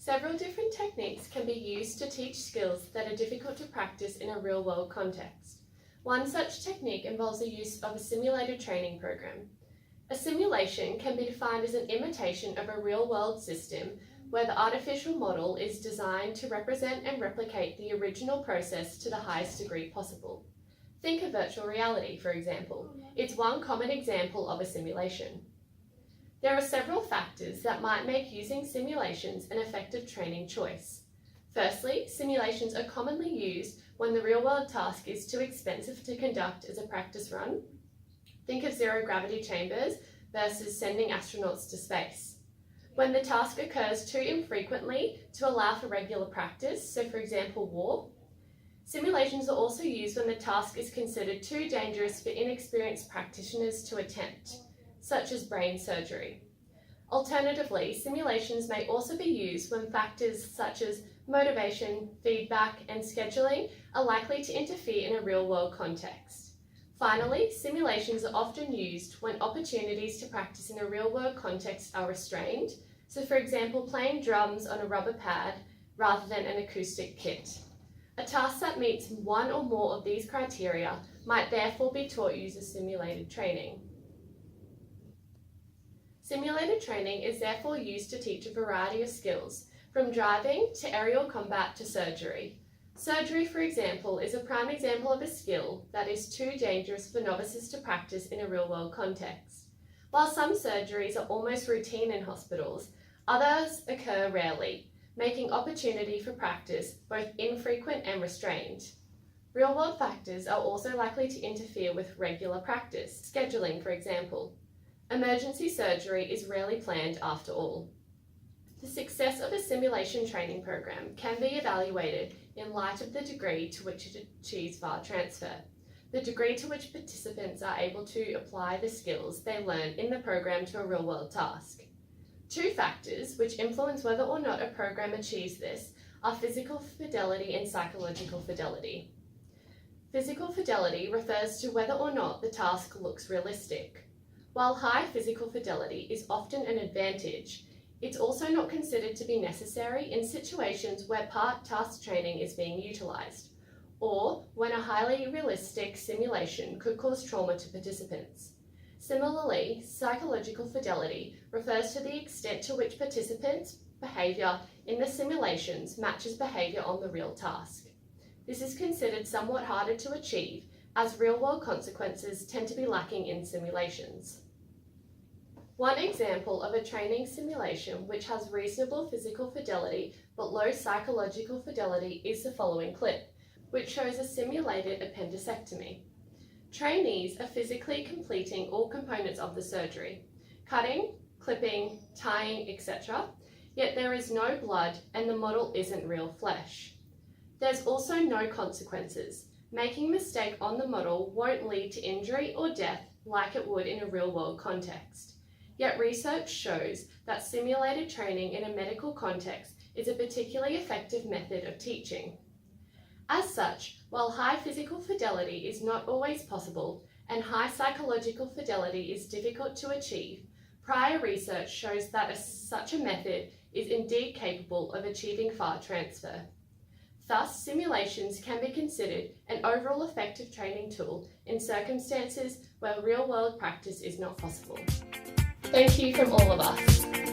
Several different techniques can be used to teach skills that are difficult to practice in a real-world context. One such technique involves the use of a simulated training program. A simulation can be defined as an imitation of a real-world system where the artificial model is designed to represent and replicate the original process to the highest degree possible. Think of virtual reality, for example. It's one common example of a simulation. There are several factors that might make using simulations an effective training choice. Firstly, simulations are commonly used when the real-world task is too expensive to conduct as a practice run. Think of zero-gravity chambers versus sending astronauts to space. When the task occurs too infrequently to allow for regular practice, so for example war. Simulations are also used when the task is considered too dangerous for inexperienced practitioners to attempt, such as brain surgery. Alternatively, simulations may also be used when factors such as motivation, feedback, and scheduling are likely to interfere in a real-world context. Finally, simulations are often used when opportunities to practice in a real-world context are restrained, so for example, playing drums on a rubber pad rather than an acoustic kit. A task that meets one or more of these criteria might therefore be taught using simulated training. Simulated training is therefore used to teach a variety of skills, from driving to aerial combat to surgery. Surgery, for example, is a prime example of a skill that is too dangerous for novices to practice in a real-world context. While some surgeries are almost routine in hospitals, others occur rarely, making opportunity for practice both infrequent and restrained. Real-world factors are also likely to interfere with regular practice, scheduling, for example. Emergency surgery is rarely planned after all. The success of a simulation training program can be evaluated in light of the degree to which it achieves VAR transfer, the degree to which participants are able to apply the skills they learn in the program to a real-world task. Two factors which influence whether or not a program achieves this are physical fidelity and psychological fidelity. Physical fidelity refers to whether or not the task looks realistic. While high physical fidelity is often an advantage, it's also not considered to be necessary in situations where part task training is being utilised, or when a highly realistic simulation could cause trauma to participants. Similarly, psychological fidelity refers to the extent to which participants' behaviour in the simulations matches behaviour on the real task. This is considered somewhat harder to achieve as real-world consequences tend to be lacking in simulations. One example of a training simulation which has reasonable physical fidelity but low psychological fidelity is the following clip, which shows a simulated appendectomy. Trainees are physically completing all components of the surgery, cutting, clipping, tying, etc., yet there is no blood and the model isn't real flesh. There's also no consequences. Making a mistake on the model won't lead to injury or death like it would in a real-world context. Yet research shows that simulated training in a medical context is a particularly effective method of teaching. As such, while high physical fidelity is not always possible and high psychological fidelity is difficult to achieve, prior research shows that such a method is indeed capable of achieving VAR transfer. Thus, simulations can be considered an overall effective training tool in circumstances where real-world practice is not possible. Thank you from all of us.